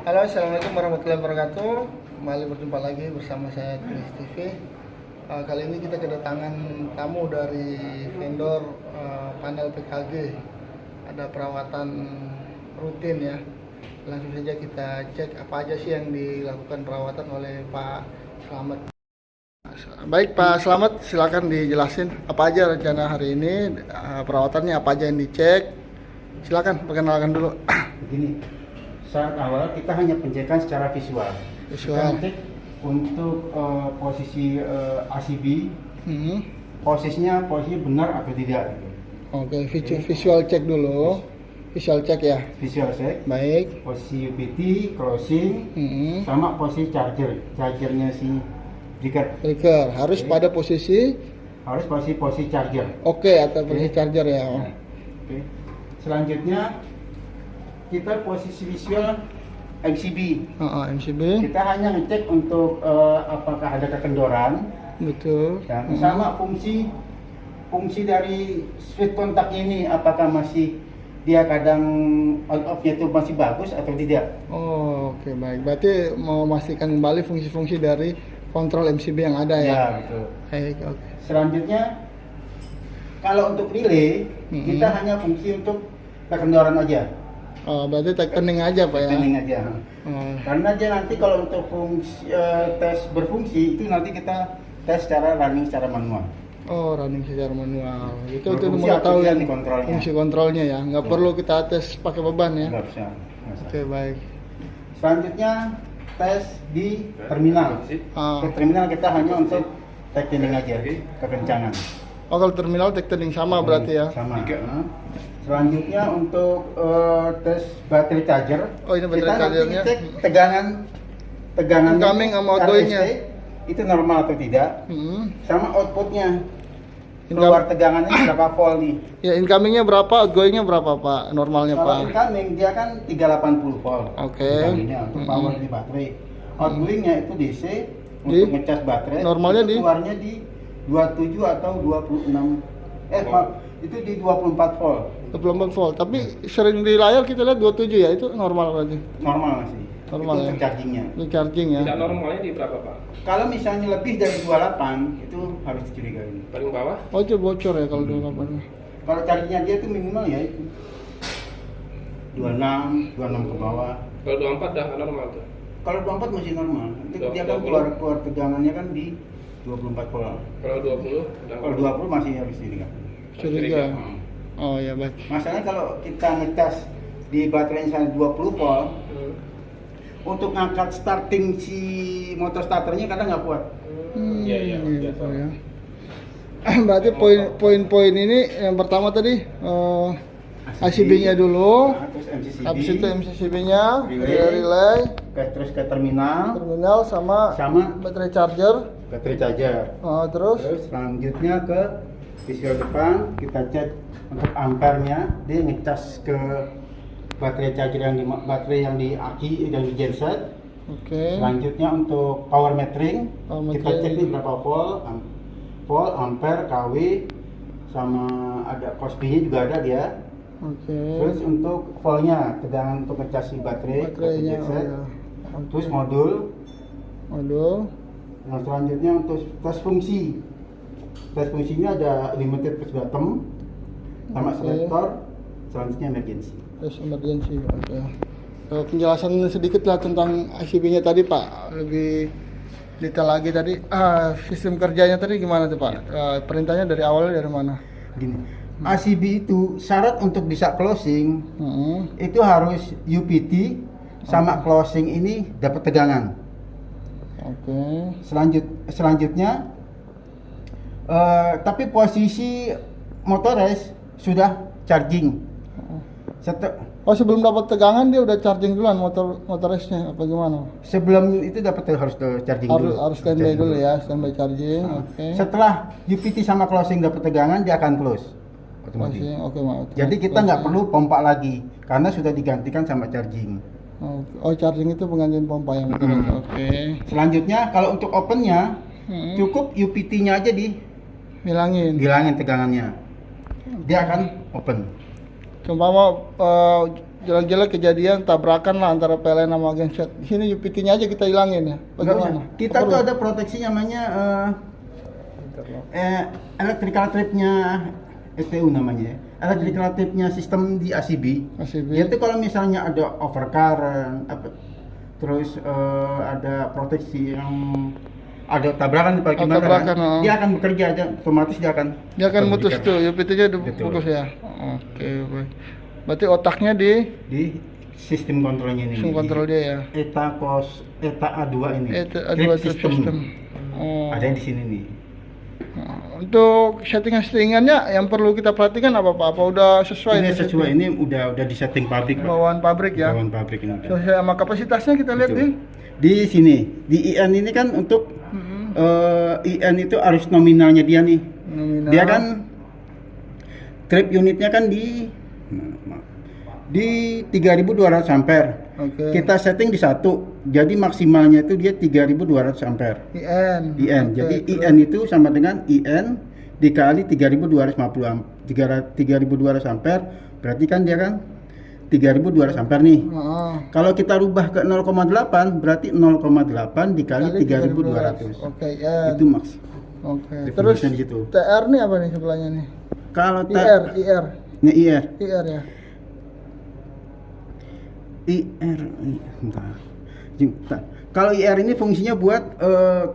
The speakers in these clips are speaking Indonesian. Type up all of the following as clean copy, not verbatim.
Halo, assalamualaikum warahmatullahi wabarakatuh. Kembali berjumpa lagi bersama saya Tulis TV. Kali ini kita kedatangan tamu dari vendor panel PKG. Ada perawatan rutin ya. Langsung saja kita cek apa aja sih yang dilakukan perawatan oleh Pak Slamet. Baik Pak Slamet, silakan dijelasin apa aja rencana hari ini, perawatannya apa aja yang dicek. Silakan perkenalkan dulu. Begini, saat awal kita hanya pengecekan secara visual. Kita cek untuk posisi ACB, posisinya benar atau tidak. Oke, visual cek dulu. Visual cek ya. Visual cek. Baik. Posisi UPT, closing, sama posisi chargernya si breaker. Harus pada posisi. Harus posisi charger. Oke, atau posisi charger ya. Oke. Selanjutnya kita posisi visual MCB. MCB. Kita hanya ngecek untuk apakah ada kekendoran. Betul. Dan sama fungsi dari switch kontak ini, apakah masih dia kadang on off-nya itu masih bagus atau tidak. Oke, baik. Berarti mau memastikan kembali fungsi-fungsi dari kontrol MCB yang ada ya. Ya, betul. Baik, oke. Selanjutnya kalau untuk relay kita hanya fungsi untuk kekendoran aja. Berarti tightening aja Pak ya. Tightening aja. Karena dia nanti kalau untuk fungsi tes berfungsi itu nanti kita tes secara running secara manual. Running secara manual. Itu Berfungsi untuk mengetahui atau tidak kontrolnya. fungsi kontrolnya ya. Nggak perlu kita tes pakai beban ya. Nggak bisa. Oke, baik. Selanjutnya tes di terminal. Ke terminal kita hanya untuk tightening aja, kekencangan. Kalau terminal tightening sama berarti ya. Sama. Selanjutnya untuk tes baterai charger. Ini baterai chargernya. Kita nanti cek tegangan incoming sama outgoingnya. Itu normal atau tidak. Sama outputnya. Keluar tegangannya berapa volt nih? Ya, incomingnya berapa, outgoingnya berapa Pak? Normalnya Kalau Pak? incoming dia kan 380 volt. Oke. Incomingnya untuk power di baterai. Outgoingnya itu DC untuk ngecas baterai. Normalnya itu keluarnya di 27 atau 26. Itu di 24 volt. 24 volt. Tapi sering di layar kita lihat 27 ya, itu normal berarti. Normal masih. Normal itu ya. untuk chargingnya. Itu charging ya. Tidak normalnya di berapa Pak? Kalau misalnya lebih dari 28 itu harus dicurigai. Paling bawah? Oh, itu bocor ya kalau 28. Kalau chargingnya dia itu minimal ya itu 26 ke bawah. Kalau 24 dah nggak normal tuh. Kalau 24 masih normal. Itu dia kan 20. keluar tegangannya kan di 24 volt. Kalau 20 udah Kalau 20 masih harus dicurigai. Curiga. Oh ya, baik. Masalahnya kalau kita ngecas di baterai misalnya 20 volt, untuk ngangkat starting si motor starternya kadang nggak kuat. Iya. Gitu ya. Berarti poin-poin ini yang pertama tadi ACB-nya dulu, Terus MCCB, habis itu MCCB-nya, relay, terus ke terminal sama baterai charger, terus Terus selanjutnya ke visual depan, kita cek untuk ampernya, dia ngecas ke baterai charger baterai yang di aki yang di genset. Oke. Selanjutnya untuk power metering, kita cek nih berapa volt, ampere, kW, sama ada cosby-nya juga ada dia. Oke. Terus untuk voltnya, tegangan untuk ngecas si baterainya, ya. Terus modul. Nah, selanjutnya untuk tes fungsi. Tes fungsinya ada limited push bottom, sama selector, selanjutnya emergency. Terus emergency, oke. Penjelasan sedikit lah tentang ACB-nya tadi Pak, lebih detail lagi tadi. Sistem kerjanya tadi gimana tuh Pak? Perintahnya dari awalnya dari mana? Gini, ACB itu syarat untuk bisa closing itu harus UPT sama closing ini dapat tegangan. Oke. Selanjutnya, tapi posisi motores sudah charging. Sebelum dapat tegangan dia udah charging duluan motor resnya apa gimana? Sebelum itu harus charging dulu. Harus standby dulu ya, standby charging. Oke. Setelah UPT sama closing dapat tegangan dia akan close. Otomatis. Oke, Jadi kita nggak perlu pompa lagi karena sudah digantikan sama charging. Charging itu penggantian pompa yang betul. Oke. Selanjutnya kalau untuk opennya cukup UPT-nya aja hilangin tegangannya. Dia akan open. Umpama jelek-jelek kejadian tabrakan lah antara PLN sama genset. Di sini UPT-nya aja kita hilangin ya. Bagaimana? Kita tuh ada proteksi namanya electrical trip-nya STU namanya ya. Electrical trip-nya sistem di ACB. Itu kalau misalnya ada overcurrent terus ada proteksi yang ada tabrakan bagaimana dia akan bekerja aja otomatis dia akan mutus tuh UPT-nya putus ya. Oke, baik. Berarti otaknya di sistem kontrolnya ini. Sistem kontrol dia ya. ETA A2 ini. ETA A2 system. Ada di sini nih. Untuk settingannya yang perlu kita perhatikan apa Pak? Apa udah sesuai? Ini sesuai, ini udah di setting pabrik. Bawaan pabrik ya. Bawaan pabrik ini. Sesuai sama kapasitasnya kita lihat di sini. Di IN ini kan untuk IN itu arus nominalnya dia nih. Nominal. Dia kan trip unitnya kan di 3200 ampere. Kita setting di 1. Jadi maksimalnya itu dia 3200 ampere. IN. Jadi IN itu sama dengan IN dikali 3200 ampere. Berarti kan dia kan 3200 ampere nih. Kalau kita rubah ke 0,8 berarti 0,8 dikali 3200. Itu maks. Terus TR nih apa nih sebelahnya nih? Kalau IR. Ini IR ya. Kalau IR ini fungsinya buat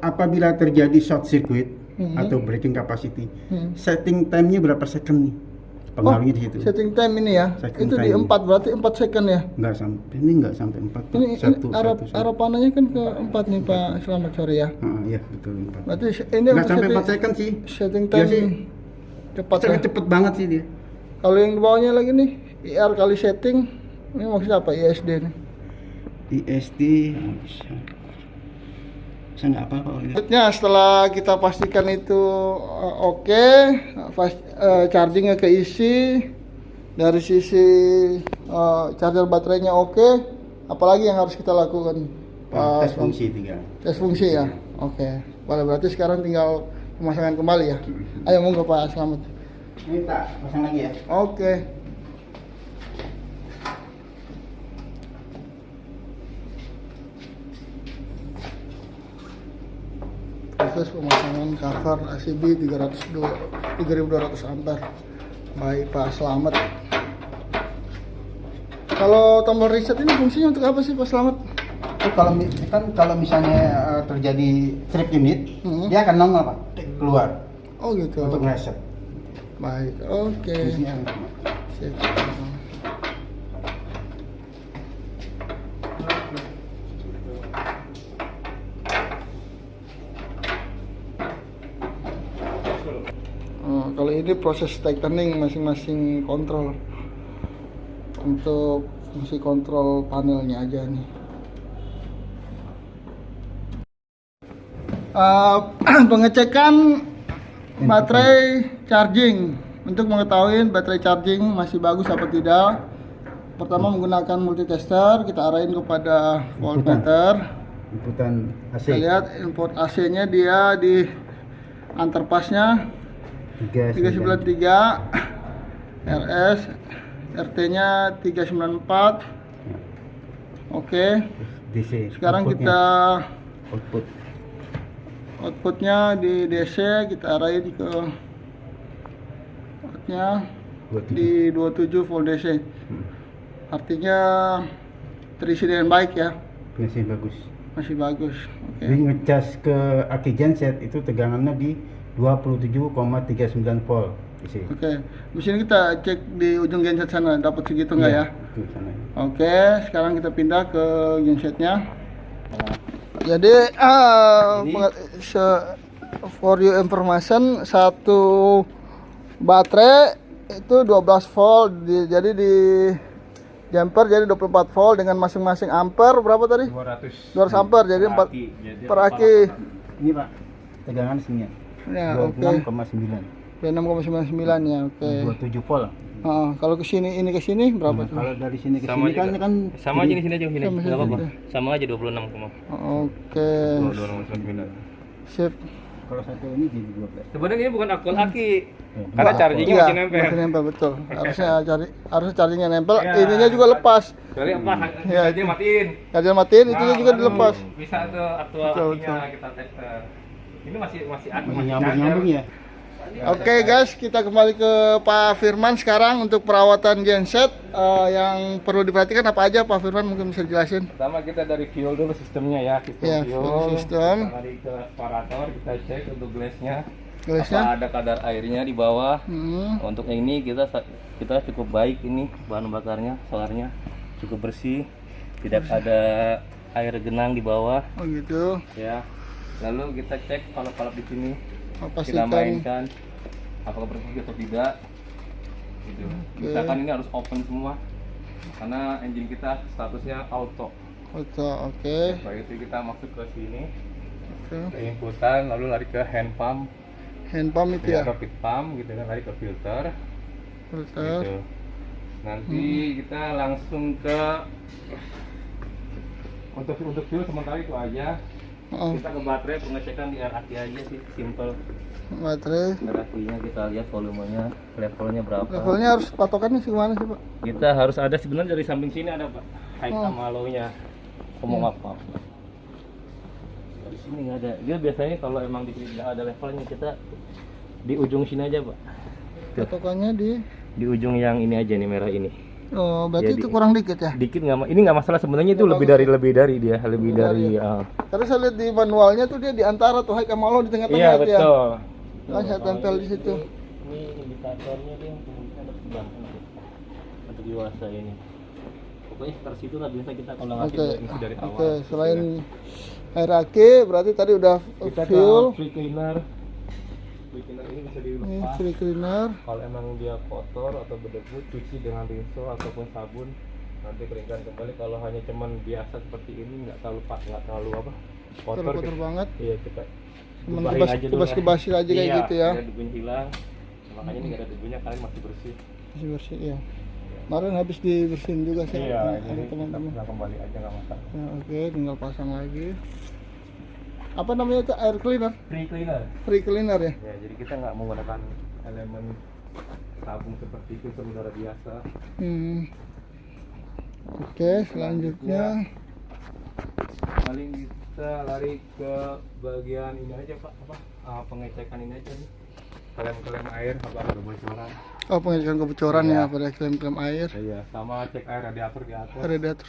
apabila terjadi short circuit atau breaking capacity, setting time-nya berapa second nih? Pengaruhnya di situ. Setting time ini ya. Itu di 4 berarti 4 second ya? Enggak sampai 4. Ini arah panahnya kan ke 4 nih Pak. Selamat sore ya. Iya betul 4. Berarti ini enggak sampai 4 second sih. Setting time sih cepat ya. Cepet banget sih dia. Kalau yang di bawahnya lagi nih IR kali setting, ini maksudnya apa? ISD nih. ISD saya nggak apa-apa. Selanjutnya setelah kita pastikan itu oke, chargingnya keisi, dari sisi charger baterainya oke, apalagi yang harus kita lakukan? Tes fungsi tinggal. Tes fungsi ya. Oke. Berarti sekarang tinggal pemasangan kembali ya. Ayo monggo Pak Slamet. Minta pasang lagi ya. Oke. Proses pemasangan cover ACB 3200 ampere. Baik Pak Slamet. Kalau tombol reset ini fungsinya untuk apa sih Pak Slamet? Kalau misalnya terjadi trip unit, dia akan nongol Pak, keluar. Oh gitu. Untuk reset. Baik, oke. Sip. Kalau ini proses tightening masing-masing kontrol. Untuk fungsi kontrol panelnya aja nih. Pengecekan baterai charging untuk mengetahui baterai charging masih bagus apa tidak. Pertama menggunakan multitester, kita arahin kepada voltmeter. Inputan AC. Kita lihat input AC-nya dia di antarpasnya 393 RS, RT-nya 394. Oke. DC. Sekarang kita outputnya di DC, kita arahin ke outputnya di 27 volt DC. Artinya terisi dengan baik ya. Masih bagus. Oke. Jadi ngecas ke aki genset itu tegangannya di 27,39 volt. Oke. Di sini kita cek di ujung genset sana dapat segitu nggak ya? Oke. Sekarang kita pindah ke gensetnya. Jadi for your information, satu baterai itu 12 volt, jadi di jumper jadi 24 volt dengan masing-masing ampere berapa tadi? 200 ampere, jadi 4 per aki. Ini Pak, tegangan sini ya. 26,9. 26,99 ya, oke. 27 volt. Kalau ke sini ini ke sini berapa tuh? Kalau dari sini ke sini kan sama aja di sini aja sini. Sama Enggak apa-apa. Sama aja 26, Oke. 26,9. Sip. Kalau satu ini jadi 12. Sebenarnya ini bukan akul aki, karena chargingnya Iya, masih nempel. masih nempel betul. Harusnya chargingnya nempel, Iya. ininya juga lepas. Kecuali apa? Iya. Charging matiin. Charger matiin, itunya Nah, juga baru dilepas. Bisa tuh aktual Betul, akinya betul. kita tes. Ini masih aki, Masih nyambung ya. Oke guys, kita kembali ke Pak Firman sekarang untuk perawatan genset. Yang perlu diperhatikan apa aja Pak Firman, mungkin bisa jelasin? Pertama kita dari fuel dulu sistemnya ya, sistem Ya, fuel. sistem. Kita lari ke separator, kita cek untuk glassnya. Glassnya? Apa ada kadar airnya di bawah. Hmm. Untuk yang ini kita cukup baik ini bahan bakarnya, solarnya cukup bersih, tidak ada air genang di bawah Oh gitu. ya. Lalu kita cek valve-valve di sini, kita Pastikan. mainkan apakah berfungsi atau tidak. Gitu. Misalkan ini harus open semua karena engine kita statusnya auto. Oke. Setelah itu kita masuk ke sini, Oke. ke inputan, lalu lari ke hand pump, Hand pump itu ya. rapid pump gitu kan, lari ke filter. Filter. Gitu. Nanti kita langsung ke untuk fuel sementara itu aja. Oh, Kita ke baterai, pengecekan di RAK aja sih, simple. baterai. RAK-nya kita lihat volumenya, levelnya berapa. Levelnya harus patokannya gimana sih Pak? Kita harus ada sebenarnya dari samping sini ada Pak, high sama low-nya. Ngomong apa? Dari sini nggak ada. Dia biasanya kalau emang di sini nggak ada levelnya, kita di ujung sini aja Pak. Patokannya Di ujung yang ini aja nih, merah ini. Oh, berarti Jadi- itu kurang dikit ya? Dikit nggak, ini nggak masalah sebenarnya, itu lebih dari dia, lebih dari. Karena saya lihat di manualnya tuh dia di antara tuh high sama low di tengah-tengah Iya itu ya. betul. Nah, saya tempel di situ. Ini indikatornya tuh yang kemungkinan ada sebelah untuk Yuasa ini. Pokoknya sekitar situ lah biasa kita kalau ngasih Oke. info dari awal. Oke, selain RAK berarti tadi udah kita fuel, ke free cleaner. Free cleaner ini bisa ini dilepas. free cleaner. Kalau emang dia kotor atau berdebu, cuci dengan rinso ataupun sabun. Nanti keringkan kembali. Kalau hanya cuman biasa seperti ini, nggak terlalu kotor. Kotor gitu. banget. Iya, kita Cuman tubahin aja dulu ya. kebas aja kayak Iya, gitu ya. biar debunya hilang. Makanya ini nggak ada debunya, kalian masih bersih. Masih bersih ya. Kemarin habis dibersihin juga sih Iya, ada ini teman-teman. kita kembali aja nggak masalah. Ya, oke, tinggal pasang lagi. Apa namanya itu? Air cleaner? Free cleaner. Free cleaner ya? Ya, jadi kita nggak menggunakan elemen tabung seperti itu, udara biasa. Hmm. Oke, selanjutnya Paling kita lari ke bagian ini aja Pak, pengecekan ini aja nih. Klaim air apa ada kebocoran. pengecekan kebocoran Iya. ya pada klaim-klaim air. Iya, sama cek air radiator di atas. Radiator.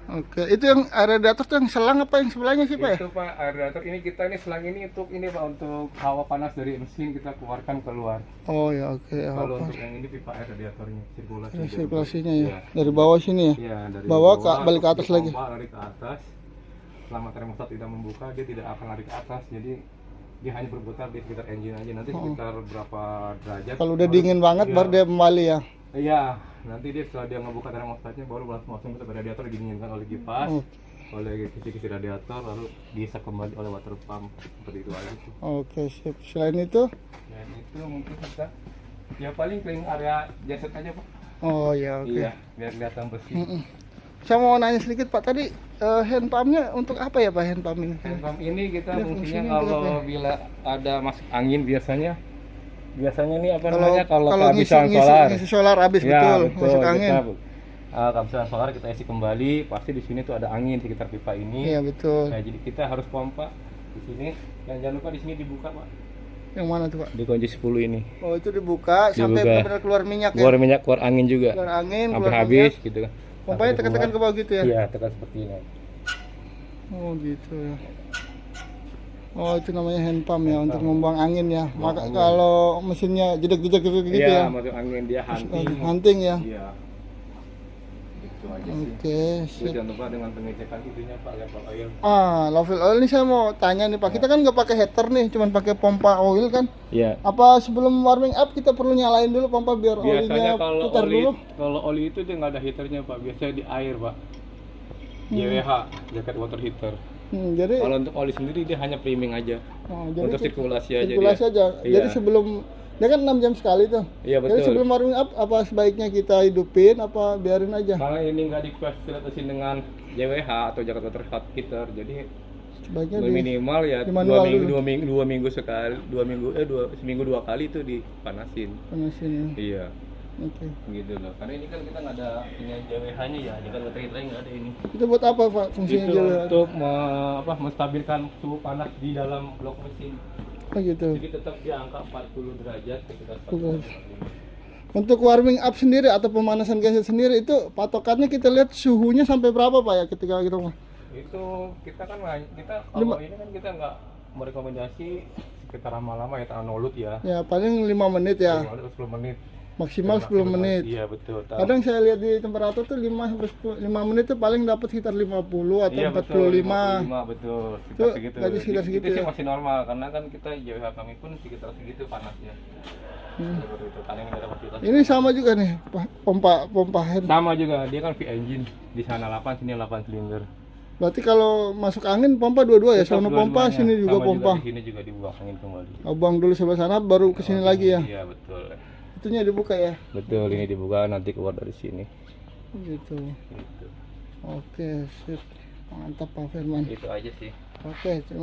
Oke, itu yang air radiator tuh yang selang apa yang sebelahnya sih Pak ya? Itu Pak, air radiator ini kita ini selang ini untuk ini Pak, untuk hawa panas dari mesin kita keluarkan keluar. Oh ya, oke. Kalau Apa? untuk yang ini pipa air radiatornya, sirkulasi. Ini sirkulasinya ya. Iya. Dari bawah sini ya. Iya, dari Bawah balik ke atas terus lagi. dipompa, lari ke atas. Selama termostat tidak membuka, dia tidak akan lari ke atas. Jadi dia hanya berputar di sekitar engine aja. Nanti sekitar berapa derajat. Kalau udah dingin banget Iya. baru dia kembali ya. Iya, nanti dia setelah dia ngebuka termostatnya baru langsung ke radiator, didinginkan oleh kipas, Oh. oleh kisi-kisi radiator, lalu diisap kembali oleh water pump. Seperti itu aja sih. Oke, sip. Selain itu, Dan itu mungkin kita ya paling clean area jaset aja Pak. oh ya, oke. Iya, biar kelihatan bersih. Mm-mm. Saya mau nanya sedikit Pak, tadi hand pumpnya untuk apa ya Pak hand pump ini? Hand pump ini kita Dia fungsinya fungsinya kalau berapa? bila ada masuk angin biasanya nih apa Kalau namanya kalau kalau kehabisan solar. ngisi solar habis Ya, betul, masuk angin. Kehabisan solar kita isi kembali, pasti di sini tuh ada angin di sekitar pipa ini. Iya betul. Nah, jadi kita harus pompa di sini. Dan jangan lupa di sini dibuka Pak. Yang mana tuh Pak? Di kunci 10 ini. Oh itu dibuka sampai Dibuka. benar-benar keluar minyak ya. Keluar minyak, keluar angin juga. Keluar angin, Hampir keluar habis minyak. gitu kan. Pompanya Sampai tekan-tekan ke keluar. bawah gitu ya. Iya, tekan seperti ini. Oh gitu ya. Oh itu namanya hand pump ya untuk membuang angin ya. Maka angin. kalau mesinnya jedek-jedek gitu Iya, ya. masuk angin dia hunting. Hunting ya. Iya. Gitu aja sih. Oke, Terus sip. jangan lupa dengan pengecekan itunya Pak, level oil. Level oil ini saya mau tanya nih Pak. Kita kan nggak pakai heater nih, cuman pakai pompa oil kan. Iya. Apa sebelum warming up kita perlu nyalain dulu pompa biar Biasanya olinya kalau putar oli dulu? itu dia nggak ada heaternya Pak, biasanya di air Pak. JWH, jacket water heater. Jadi Kalau untuk oli sendiri dia hanya priming aja. jadi Untuk sirkulasi aja sirkulasi dia. aja. Iya. Jadi sebelum dia kan 6 jam sekali tuh. Iya Jadi betul. sebelum warming up apa sebaiknya kita hidupin apa biarin aja? Karena ini nggak difasilitasin dengan JWH atau jacket water hot heater, jadi Sebaiknya minimal ya di manual dulu. seminggu 2 kali itu dipanasin. Panasin ya. Iya. Oke. Gitu loh. Karena ini kan kita nggak ada ini JWH-nya ya, jadi kan baterai nggak ada ini. Itu buat apa Pak fungsinya? Itu JWH? untuk menstabilkan suhu panas di dalam blok mesin. Oh gitu. Jadi tetap di angka 40 derajat sekitar 40. Oke. Untuk warming up sendiri atau pemanasan genset sendiri itu patokannya kita lihat suhunya sampai berapa Pak ya ketika kita Itu kita kalau ini kan kita nggak merekomendasi sekitar lama-lama ya tahan nolut ya. ya paling 5 menit ya. 5 atau 10 menit. Maksimal 10 menit. Iya betul. Kadang saya lihat di temperatur tuh 5 menit tuh paling dapat sekitar 50 atau Iya, 45. 55 betul. Itu Segitu. berarti sekitar Itu segitu sih ya? masih normal karena kan kita JWH kami pun sekitar segitu panasnya. Seperti itu. Karena ini nggak ada fasilitas. Ini sama juga nih pompa air. Sama juga, dia kan V engine. Di sana 8, sini 8 silinder. Berarti kalau masuk angin pompa dua-dua ya, Tetap sono pompa, dua-duanya. sini juga Sama pompa. di sini juga dibuang angin kembali. Buang dulu sebelah sana baru ke sini lagi ya. Iya, betul. Itunya dibuka ya. Betul, ini dibuka nanti keluar dari sini. Gitu. Gitu. Oke, sip. Mantap Pak Firman. Itu aja sih. Oke, terima